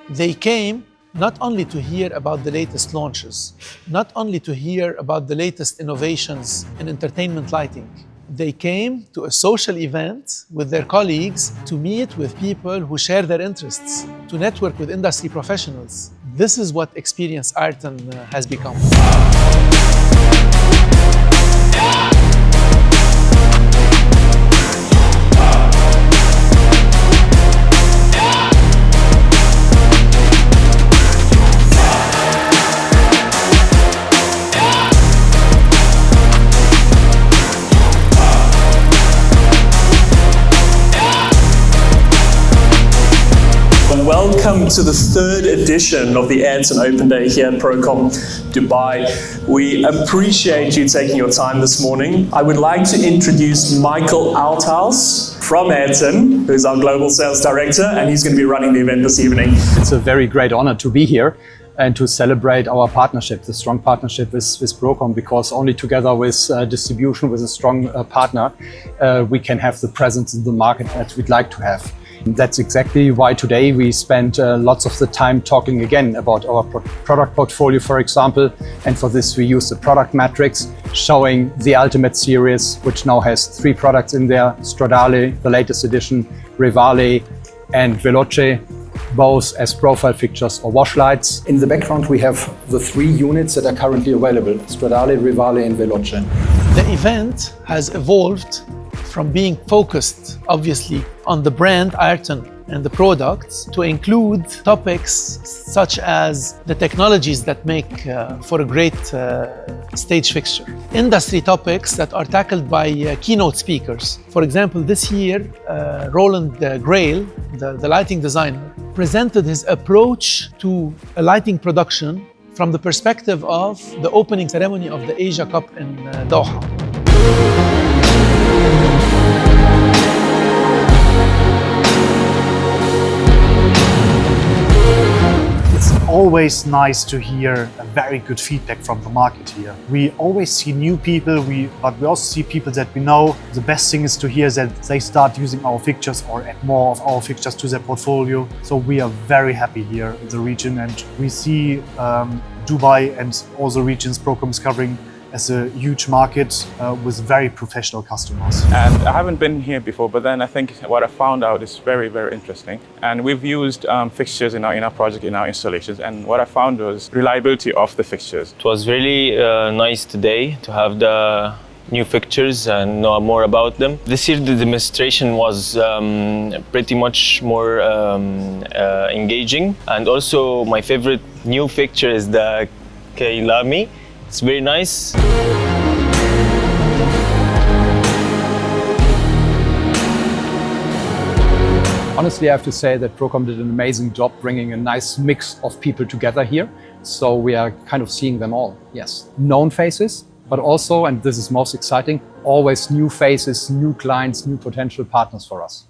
They came not only to hear about the latest launches, not only to hear about the latest innovations in entertainment lighting. They came to a social event with their colleagues to meet with people who share their interests, to network with industry professionals. This is what Experience Ayrton has become. Welcome to the third edition of the Ayrton Open Day here at Procom Dubai. We appreciate you taking your time this morning. I would like to introduce Michael Althaus from Ayrton, who's our Global Sales Director, and he's going to be running the event this evening. It's a very great honor to be here and to celebrate our partnership, the strong partnership with Procom, because only together with distribution, with a strong partner, we can have the presence in the market that we'd like to have. That's exactly why today we spent lots of the time talking again about our product portfolio, for example. And for this, we use the product matrix showing the Ultimate series, which now has 3 products in there: Stradale, the latest edition, Rivale, and Veloce, both as profile fixtures or wash lights. In the background, we have the 3 units that are currently available: Stradale, Rivale, and Veloce. The event has evolved from being focused, obviously, on the brand Ayrton and the products, to include topics such as the technologies that make for a great stage fixture. Industry topics that are tackled by keynote speakers. For example, this year, Roland Greil, the lighting designer, presented his approach to a lighting production from the perspective of the opening ceremony of the Asia Cup in Doha. Always nice to hear a very good feedback from the market here. We always see new people, but we also see people that we know. The best thing is to hear that they start using our fixtures or add more of our fixtures to their portfolio. So we are very happy here in the region, and we see Dubai and all the regions Procom is covering as a huge market with very professional customers. And I haven't been here before, but then I think what I found out is very, very interesting. And we've used fixtures in our project, in our installations, and what I found was reliability of the fixtures. It was really nice today to have the new fixtures and know more about them. This year the demonstration was pretty much more engaging, and also my favorite new fixture is the Kyalami. It's very nice. Honestly, I have to say that Procom did an amazing job bringing a nice mix of people together here. So we are kind of seeing them all, yes. Known faces, but also, and this is most exciting, always new faces, new clients, new potential partners for us.